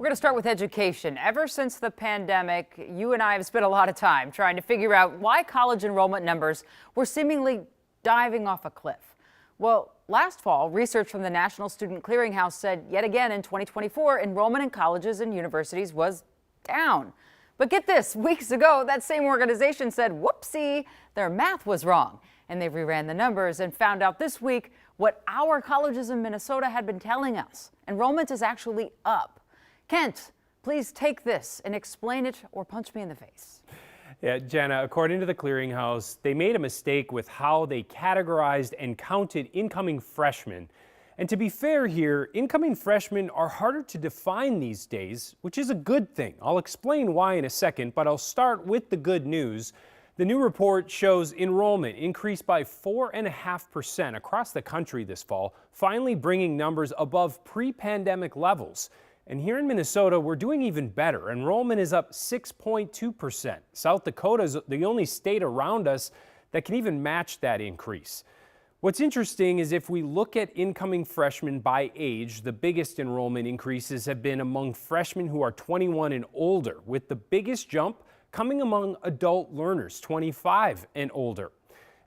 We're going to start with education. Ever since the pandemic, you and I have spent a lot of time trying to figure out why college enrollment numbers were seemingly diving off a cliff. Well, last fall, research from the National Student Clearinghouse said yet again in 2024, enrollment in colleges and universities was down. But get this, weeks ago, that same organization said, whoopsie, their math was wrong. And they reran the numbers and found out this week what our colleges in Minnesota had been telling us. Enrollment is actually up. Kent, please take this and explain it or punch me in the face. Yeah, Jenna, according to the Clearinghouse, they made a mistake with how they categorized and counted incoming freshmen. And to be fair here, incoming freshmen are harder to define these days, which is a good thing. I'll explain why in a second, but I'll start with the good news. The new report shows enrollment increased by 4.5% across the country this fall, finally bringing numbers above pre-pandemic levels. And here in Minnesota, we're doing even better. Enrollment is up 6.2%. South Dakota is the only state around us that can even match that increase. What's interesting is if we look at incoming freshmen by age, the biggest enrollment increases have been among freshmen who are 21 and older, with the biggest jump coming among adult learners, 25 and older.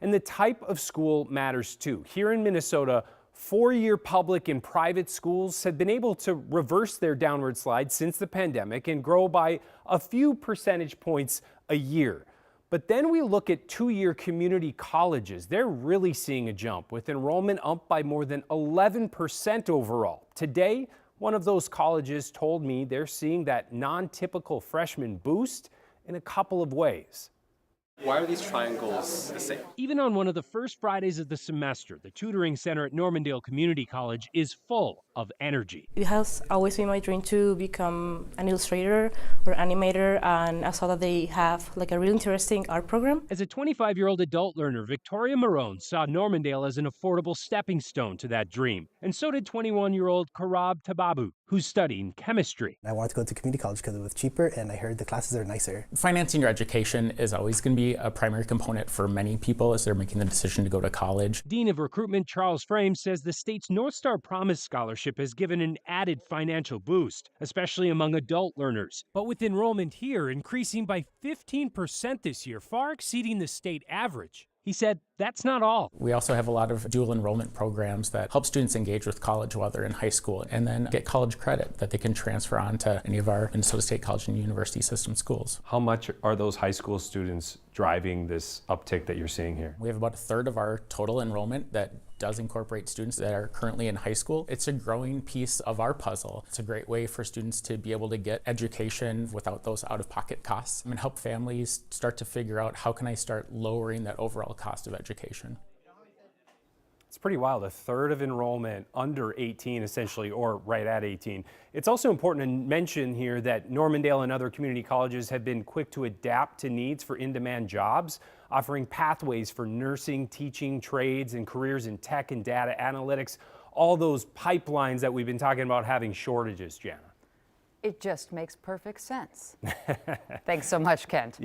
And the type of school matters too. Here in Minnesota, four-year public and private schools have been able to reverse their downward slide since the pandemic and grow by a few percentage points a year. But then we look at two-year community colleges. They're really seeing a jump, with enrollment up by more than 11% overall. Today, one of those colleges told me they're seeing that non-typical freshman boost in a couple of ways. Why are these triangles the same? Even on one of the first Fridays of the semester, the tutoring center at Normandale Community College is full of energy. It has always been my dream to become an illustrator or animator, and I saw that they have like a really interesting art program. As a 25-year-old adult learner, Victoria Marone saw Normandale as an affordable stepping stone to that dream. And so did 21-year-old Karab Tababu, who's studying chemistry. I wanted to go to community college because it was cheaper and I heard the classes are nicer. Financing your education is always going to be a primary component for many people as they're making the decision to go to college. Dean of Recruitment Charles Frame says the state's North Star Promise Scholarship has given an added financial boost, especially among adult learners. But with enrollment here increasing by 15% this year, far exceeding the state average. He said that's not all. We also have a lot of dual enrollment programs that help students engage with college while they're in high school and then get college credit that they can transfer on to any of our Minnesota State College and University System schools. How much are those high school students driving this uptick that you're seeing here? We have about a third of our total enrollment that does incorporate students that are currently in high school. It's a growing piece of our puzzle. It's a great way for students to be able to get education without those out-of-pocket costs and help families start to figure out how can I start lowering that overall cost of education. It's pretty wild, a third of enrollment under 18 essentially, or right at 18. It's also important to mention here that Normandale and other community colleges have been quick to adapt to needs for in-demand jobs, offering pathways for nursing, teaching, trades, and careers in tech and data analytics, all those pipelines that we've been talking about having shortages, Jana. It just makes perfect sense. Thanks so much, Kent.